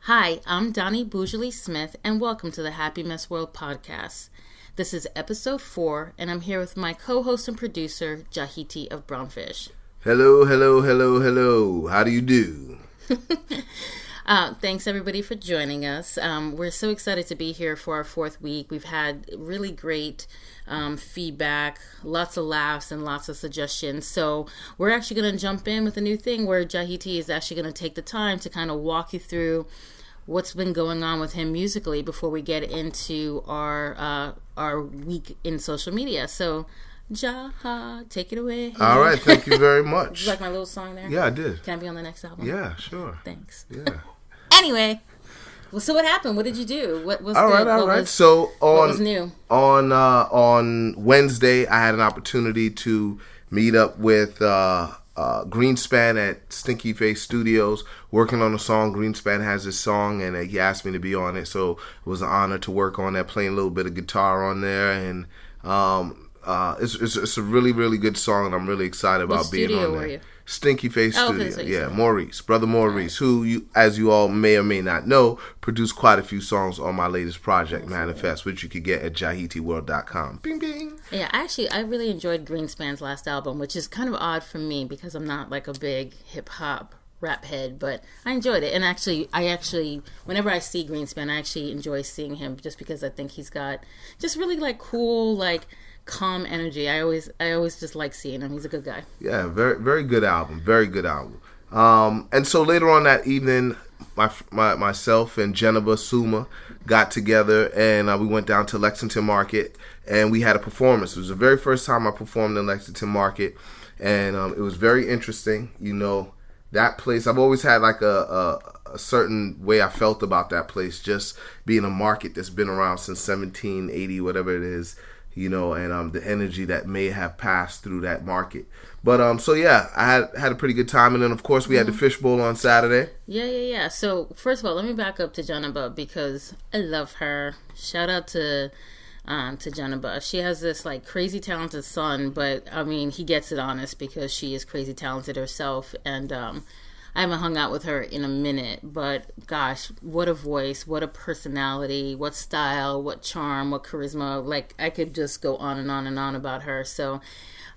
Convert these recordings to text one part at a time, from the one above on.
Hi, I'm Donnie Bougely Smith, and welcome to the Happy Mess World podcast. This is episode 4, and I'm here with my co-host and producer, Jahiti of Brownfish. Hello. How do you do? Thanks everybody for joining us. We're so excited to be here for our 4th week. We've had really great feedback, lots of laughs, and lots of suggestions. So we're actually going to jump in with a new thing where Jahiti is actually going to take the time to kind of walk you through what's been going on with him musically before we get into our week in social media. So Jaha, take it away. All right, thank you very much. Did you like my little song there? Yeah, I did. Can I be on the next album? Yeah, sure. Thanks. Yeah. Anyway, well, so what happened? What did you do? What was all good? right. So what was new? On Wednesday, I had an opportunity to meet up with Greenspan at Stinky Face Studios, working on a song. Greenspan has this song, and he asked me to be on it, so it was an honor to work on that, playing a little bit of guitar on there, and it's a really, really good song, and I'm really excited about being on there. Were you? Stinky Face Studio. Okay, Yeah, Brother Maurice, who, as you all may or may not know, produced quite a few songs on my latest project, Manifest, which you could get at jahitiworld.com. Bing, bing. Yeah, I really enjoyed Greenspan's last album, which is kind of odd for me because I'm not like a big hip-hop rap head, but I enjoyed it. And I actually, whenever I see Greenspan, I actually enjoy seeing him just because I think he's got just really like cool, like calm energy. I always just like seeing him. He's a good guy. Yeah, very, very good album. Very good album. And so later on that evening, myself and Geneva Suma got together, and we went down to Lexington Market, and we had a performance. It was the very first time I performed in Lexington Market, and it was very interesting. You know, that place, I've always had like a certain way I felt about that place, just being a market that's been around since 1780, whatever it is. You know, and the energy that may have passed through that market. But so yeah, I had a pretty good time, and then of course we had the fishbowl on Saturday. Yeah. So first of all, let me back up to Janaba because I love her. Shout out to Janaba. She has this like crazy talented son, but I mean he gets it honest because she is crazy talented herself, and I haven't hung out with her in a minute, but gosh, what a voice, what a personality, what style, what charm, what charisma. Like, I could just go on and on and on about her. So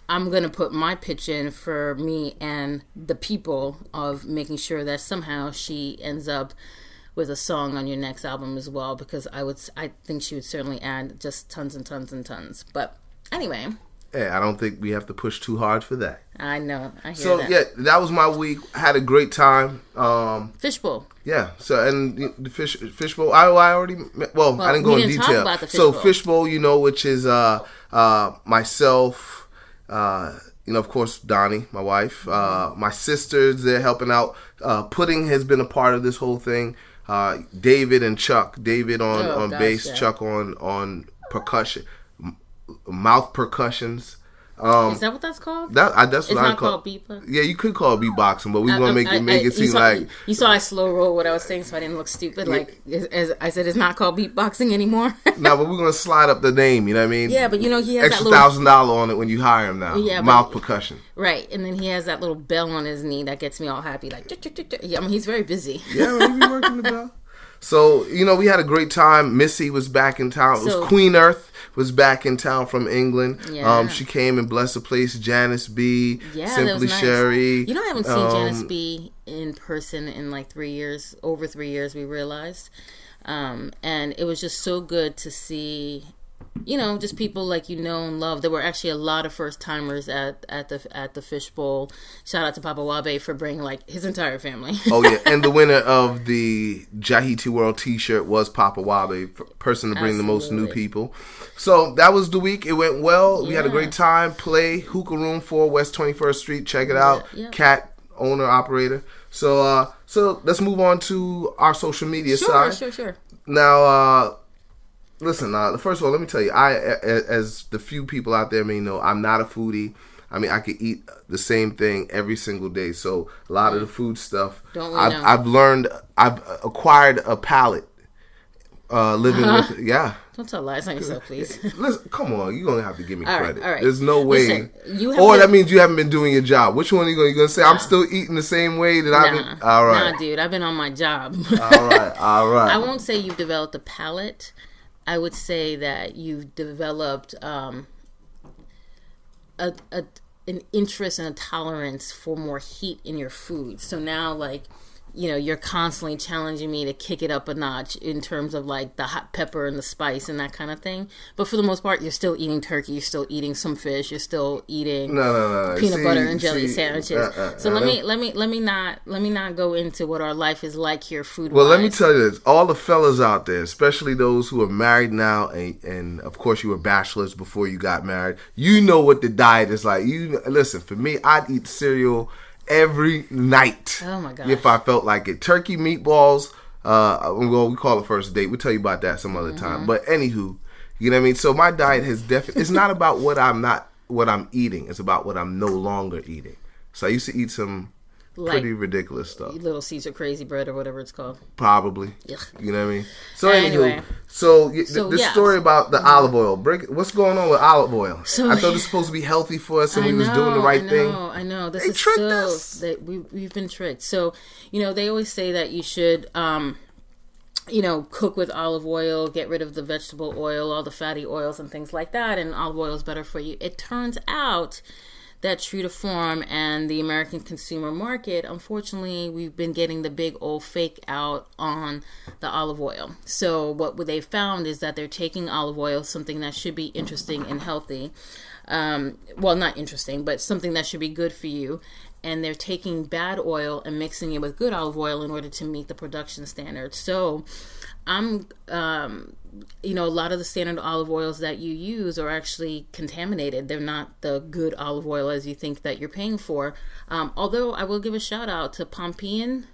I'm going to put my pitch in for me and the people of making sure that somehow she ends up with a song on your next album as well, because I think she would certainly add just tons and tons and tons. But anyway. Hey, I don't think we have to push too hard for that. I know. I hear so, that. Yeah, that was my week. I had a great time. Fishbowl. Yeah. So, and the fishbowl, I already, well, I didn't go in detail. Talk about the fishbowl. So, fishbowl, you know, which is myself, you know, of course, Donnie, my wife, my sisters, they're helping out. Pudding has been a part of this whole thing. David and Chuck. David on bass, yeah. Chuck on percussion. Mouth percussions. Is that what that's called? That's what it's I not call called beatboxing. Yeah, you could call it beatboxing, but we want to make it seem like you saw I slow roll what I was saying, so I didn't look stupid. Like as I said, it's not called beatboxing anymore. No, but we're gonna slide up the name. You know what I mean? Yeah, but you know he has extra that little $1,000 on it when you hire him now. Yeah, mouth percussion. Right, and then he has that little bell on his knee that gets me all happy. Like, yeah, I mean he's very busy. Yeah, he be working the bell. So, you know, we had a great time. Missy was back in town. It was Queen Earth was back in town from England. Yeah. She came and blessed the place. Janice B. Yeah, Simply that was nice. Sherry. You know, I haven't seen Janice B. in person in like 3 years. Over 3 years, we realized. And it was just so good to see, you know, just people like you know and love. There were actually a lot of first timers at the fishbowl. Shout out to Papa Wabe for bringing like his entire family. Oh yeah, and the winner of the Jahiti World T-shirt was Papa Wabe, person to bring the most new people. So that was the week. It went well. Yeah. We had a great time. Play Hookah Room 4 West 21st Street. Check it out. Yeah. Cat owner operator. So let's move on to our social media side. Sure. Now. Listen, first of all, let me tell you, as the few people out there may know, I'm not a foodie. I mean, I could eat the same thing every single day. So a lot of the food stuff, I've acquired a palate living with, yeah. Don't tell lies on yourself, please. Listen, come on, you're gonna have to give me credit. All right. There's no way. Listen, that means you haven't been doing your job. Which one are you gonna say? I'm still eating the same way that I've been. All right, nah, dude, I've been on my job. all right. I won't say you've developed a palate. I would say that you've developed an interest and a tolerance for more heat in your food. So now, like, you know, you're constantly challenging me to kick it up a notch in terms of like the hot pepper and the spice and that kind of thing. But for the most part, you're still eating turkey. You're still eating some fish. You're still eating peanut butter and jelly sandwiches. So let me not go into what our life is like here food. Well, let me tell you this: all the fellas out there, especially those who are married now, and of course you were bachelors before you got married. You know what the diet is like. You listen. For me, I'd eat cereal every night. Oh my god! If I felt like it, turkey, meatballs. Well, we call it first date. We'll tell you about that some other time. But anywho, you know what I mean. So my diet has definitely. It's not about what I'm eating. It's about what I'm no longer eating. So I used to eat some pretty ridiculous stuff. Little Caesar crazy bread or whatever it's called. Probably. Ugh. You know what I mean. So anyway. This story about the olive oil. What's going on with olive oil? So, I thought it was supposed to be healthy for us, and we was doing the right thing. I know. They tricked us. That we've been tricked. So, you know, they always say that you should, cook with olive oil, get rid of the vegetable oil, all the fatty oils and things like that, and olive oil is better for you. It turns out that true to form and the American consumer market, unfortunately, we've been getting the big old fake out on the olive oil. So what they found is that they're taking olive oil, something that should be interesting and healthy. Well, not interesting, but something that should be good for you. And they're taking bad oil and mixing it with good olive oil in order to meet the production standards. So a lot of the standard olive oils that you use are actually contaminated. They're not the good olive oil as you think that you're paying for. Although I will give a shout out to Pompeian.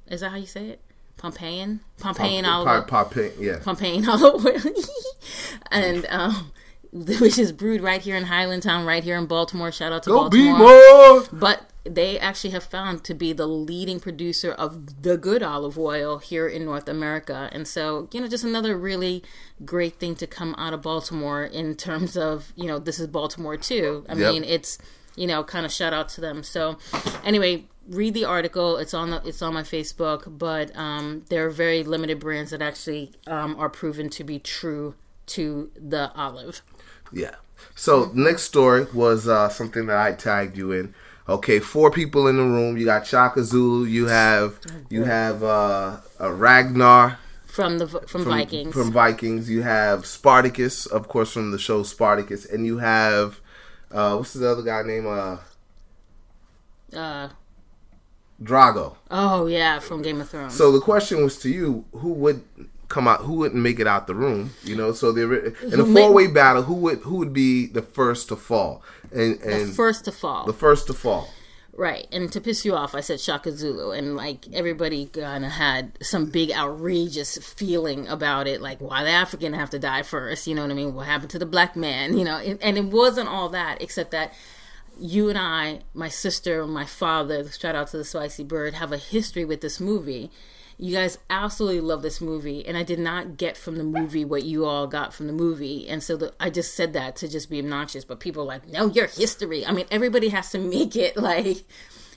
Is that how you say it? Pompeian olive oil. Pompeian olive oil. And which is brewed right here in Highlandtown, right here in Baltimore. Shout out to Baltimore. But they actually have found to be the leading producer of the good olive oil here in North America. And so, just another really great thing to come out of Baltimore in terms of, this is Baltimore too. I mean, it's, kind of shout out to them. So anyway, read the article. It's on my Facebook, but there are very limited brands that actually are proven to be true to the olive. Yeah. So next story was something that I tagged you in. Okay, 4 people in the room. You got Shaka Zulu. You have Ragnar from Vikings. From Vikings. You have Spartacus, of course, from the show Spartacus, and you have what's the other guy name? Drago. Oh yeah, from Game of Thrones. So the question was to you: who would come out? Who wouldn't make it out the room? So in a 4-way battle, who would be the first to fall? And the first to fall. Right. And to piss you off, I said Shaka Zulu, and like everybody kind of had some big outrageous feeling about it, like why the African have to die first? You know what I mean? What happened to the black man? And it wasn't all that, except that you and I, my sister, my father, shout out to the Spicy Bird, have a history with this movie. You guys absolutely love this movie, and I did not get from the movie what you all got from the movie, and so I just said that to just be obnoxious, but people are like, no, your history. I mean, everybody has to make it, like,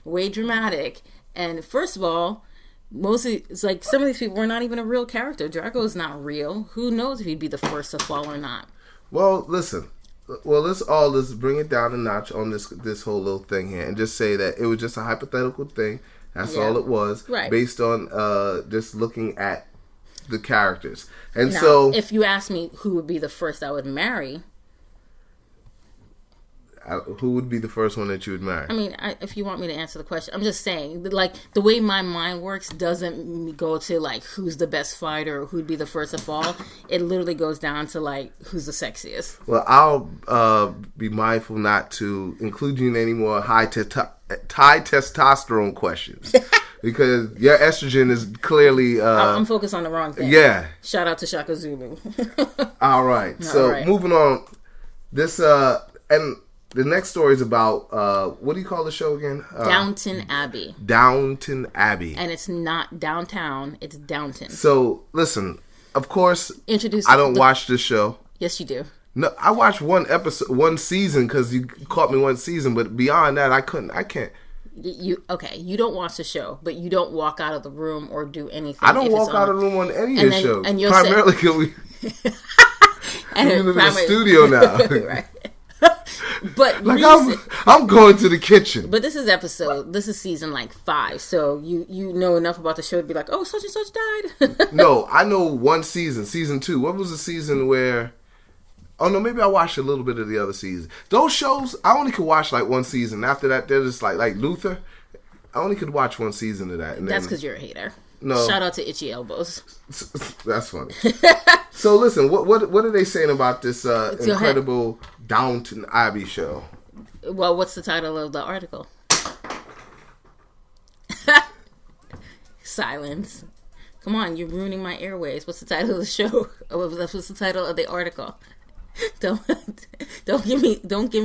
way dramatic, and first of all, mostly, it's like, some of these people were not even a real character. Drago is not real. Who knows if he'd be the first to fall or not? Well, listen. Let's bring it down a notch on this whole little thing here, and just say that it was just a hypothetical thing. That's all it was, right, based on just looking at the characters. And now, so, if you ask me who would be the first I would marry, who would be the first one that you would marry? I mean, if you want me to answer the question, I'm just saying, like, the way my mind works doesn't go to, like, who's the best fighter or who'd be the first to fall. It literally goes down to, like, who's the sexiest. Well, I'll be mindful not to include you in any more high testosterone questions. Because your estrogen is clearly... I'm focused on the wrong thing. Yeah. Shout out to Shaka Zulu. All right. So, moving on. This... and the next story is about what do you call the show again? Downton Abbey. Downton Abbey. And it's not downtown, it's Downton. So, listen, of course, I don't watch this show. Yes, you do. No, I watched one season because you caught me one season, but beyond that, I can't. You don't watch the show, but you don't walk out of the room or do anything. I don't walk out of the room on any of the shows. Primarily because we in the studio now. Right. But like I'm going to the kitchen. But this is season like 5, so you know enough about the show to be like, oh, such and such died. No, I know one season 2. What was the season where? Oh no, maybe I watched a little bit of the other season. Those shows, I only could watch like one season. After that, they're just like Luther. I only could watch one season of that. And that's because you're a hater. No, shout out to Itchy Elbows. That's funny. So listen, what are they saying about this incredible Downton Abbey show? Well, what's the title of the article? Silence. Come on, you're ruining my airways. What's the title of the show? What's the title of the article? Don't give me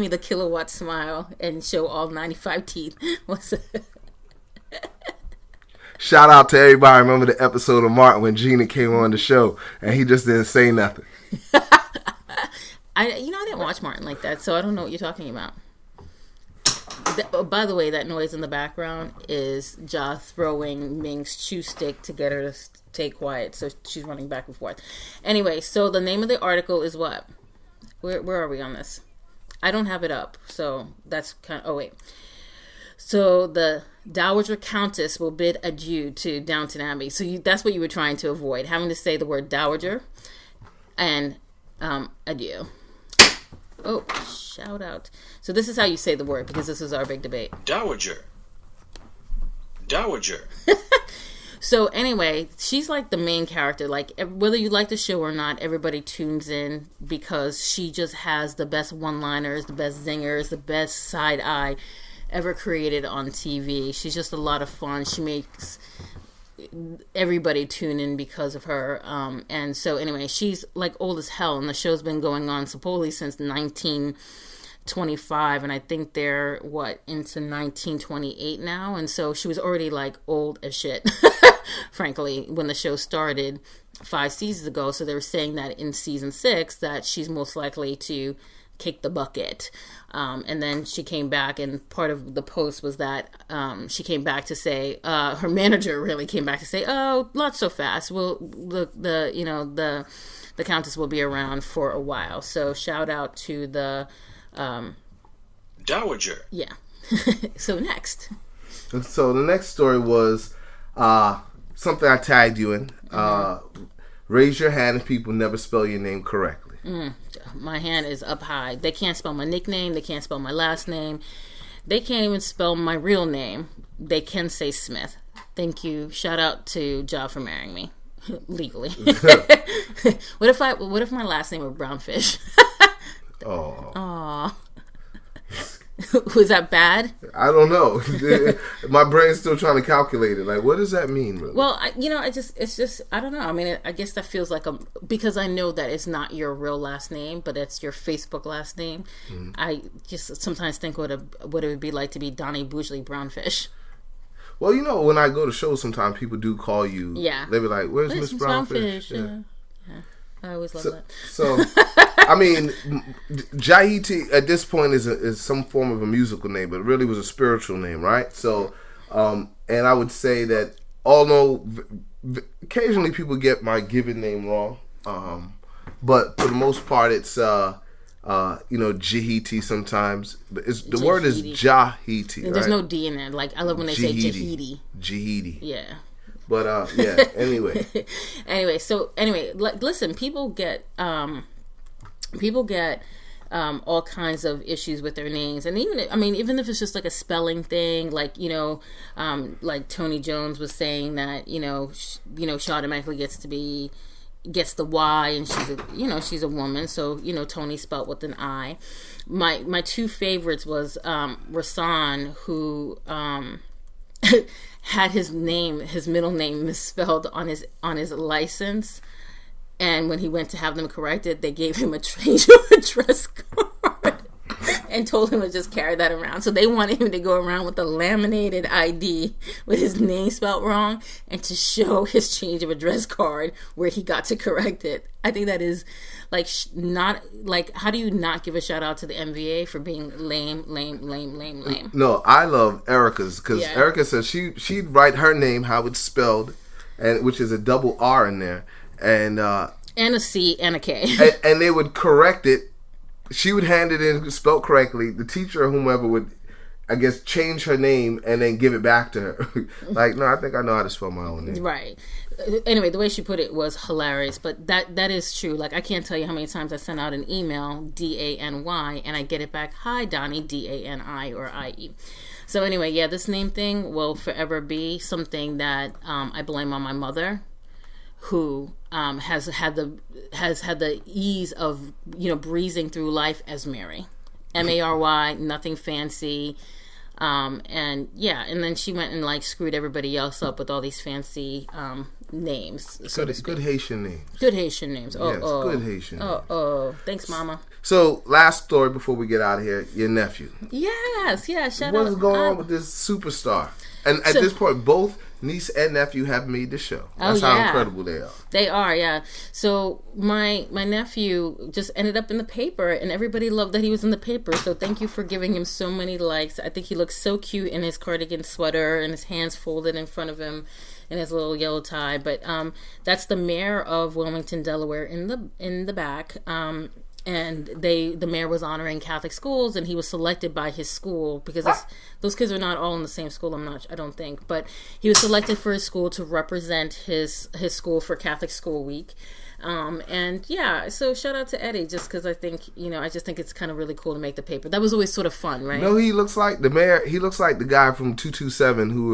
the kilowatt smile and show all 95 teeth. What's it? Shout out to everybody. Remember the episode of Martin when Gina came on the show and he just didn't say nothing. I didn't watch Martin like that, so I don't know what you're talking about. By the way, that noise in the background is Ja throwing Ming's chew stick to get her to stay quiet, so she's running back and forth. Anyway, so the name of the article is what? Where are we on this? I don't have it up, so that's kind of... Oh, wait. So the Dowager Countess will bid adieu to Downton Abbey. So that's what you were trying to avoid, having to say the word Dowager and adieu. Oh, shout out. So this is how you say the word, because this is our big debate. Dowager. So anyway, she's like the main character. Like, whether you like the show or not, everybody tunes in because she just has the best one-liners, the best zingers, the best side eye ever created on TV. She's just a lot of fun. She makes everybody tune in because of her. And so anyway, she's like old as hell, and the show's been going on supposedly since 1925, and I think they're into 1928 now. And so she was already like old as shit, frankly, when the show started 5 seasons ago. So they were saying that in season 6 that she's most likely to kick the bucket. And then she came back, and part of the post was that she came back to say, her manager really came back to say, oh, not so fast. The Countess will be around for a while. So shout out to the Dowager. Yeah. So next. So the next story was something I tagged you in. Raise your hand if people never spell your name correctly. My hand is up high. They can't spell my nickname. They can't spell my last name. They can't even spell my real name. They can say Smith. Thank you. Shout out to Ja for marrying me legally. What if my last name were Brownfish? Oh. Aww. Was that bad? I don't know. My brain's still trying to calculate it. Like, what does that mean, really? Well, it's just, I don't know. I mean, I guess that feels like because I know that it's not your real last name, but it's your Facebook last name. Mm-hmm. I just sometimes think what it would be like to be Donnie Boogely Brownfish. Well, when I go to shows, sometimes people do call you. Yeah. They be like, where's Miss Brownfish? Yeah. I always love that. So, I mean, Jahiti at this point is some form of a musical name, but it really was a spiritual name, right? So, and I would say that although occasionally people get my given name wrong, but for the most part it's Jahiti sometimes. But the word is Jahiti. There's right? no D in it. Like I love when they say Jahidi. Jahidi. Yeah. But yeah. Anyway. Listen. People get all kinds of issues with their names, and even if it's just like a spelling thing, like like Tony Jones was saying that she automatically gets the Y, and she's a woman, so Tony spelt with an I. My 2 favorites was Rasan, who had his middle name misspelled on his license, and when he went to have them corrected, they gave him a change of address card, and told him to just carry that around. So they wanted him to go around with a laminated ID with his name spelled wrong and to show his change of address card where he got to correct it. I think that is like not like, how do you not give a shout out to the MVA for being lame? No, I love Erica's because Erica says she'd write her name how it's spelled, and which is a double R in there, and a C and a K, and they would correct it. She would hand it in spelled correctly. The teacher or whomever would, I guess, change her name and then give it back to her. Like, no, I think I know how to spell my own name. Right. Anyway, the way she put it was hilarious, but that is true. Like, I can't tell you how many times I sent out an email, DANY, and I get it back, hi, Donnie, DANI or IE. So anyway, yeah, this name thing will forever be something that I blame on my mother, who has had the ease of, breezing through life as Mary. Mary, nothing fancy. And then she went and like screwed everybody else up with all these fancy names. Good Haitian names. Good Haitian names. Good Haitian names. Thanks, Mama. So, last story before we get out of here, your nephew. Yes, shout out. What's going on with this superstar? And at this point, both niece and nephew have made the show. That's how incredible they are. They are, yeah. So my nephew just ended up in the paper, and everybody loved that he was in the paper. So thank you for giving him so many likes. I think he looks so cute in his cardigan sweater and his hands folded in front of him in his little yellow tie. But that's the mayor of Wilmington, Delaware, in the back. And the mayor was honoring Catholic schools, and he was selected by his school because those kids are not all in the same school. I don't think, but he was selected for his school to represent his school for Catholic School Week. So shout out to Eddie, just because I think, I just think it's kind of really cool to make the paper. That was always sort of fun, right? No, he looks like the mayor. He looks like the guy from 227 who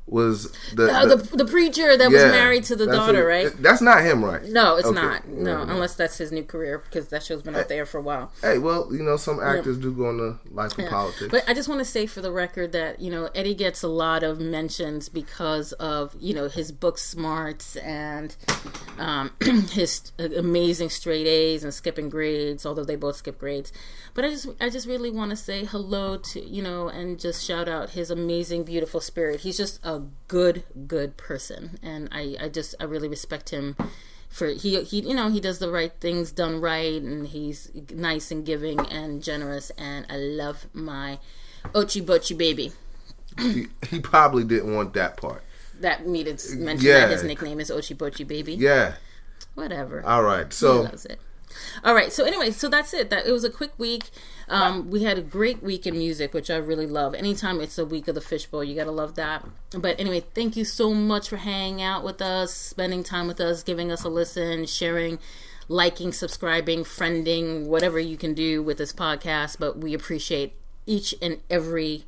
was the preacher that was married to the daughter, right? That's not him, right? No, it's not. No, unless that's his new career, because that show's been out there for a while. Hey, well, some actors do go into life of politics. But I just want to say for the record that, Eddie gets a lot of mentions because of, his book smarts and his amazing straight A's and skipping grades, although they both skip grades. But I just really want to say hello to, and just shout out his amazing, beautiful spirit. He's just a good person, and I really respect him for he does the right things done right, and he's nice and giving and generous, and I love my Ochi Bochi baby. He probably didn't want that part. That me to mention that his nickname is Ochi Bochi baby. Yeah. Whatever. All right. So he loves it. All right, so anyway, so that's it. It was a quick week. We had a great week in music, which I really love. Anytime it's a week of the Fishbowl, you gotta love that. But anyway, thank you so much for hanging out with us, spending time with us, giving us a listen, sharing, liking, subscribing, friending, whatever you can do with this podcast. But we appreciate each and every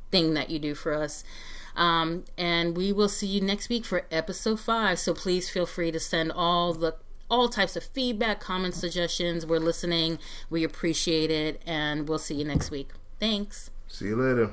thing that you do for us. And we will see you next week for episode 5. So please feel free to send all types of feedback, comments, suggestions. We're listening. We appreciate it. And we'll see you next week. Thanks. See you later.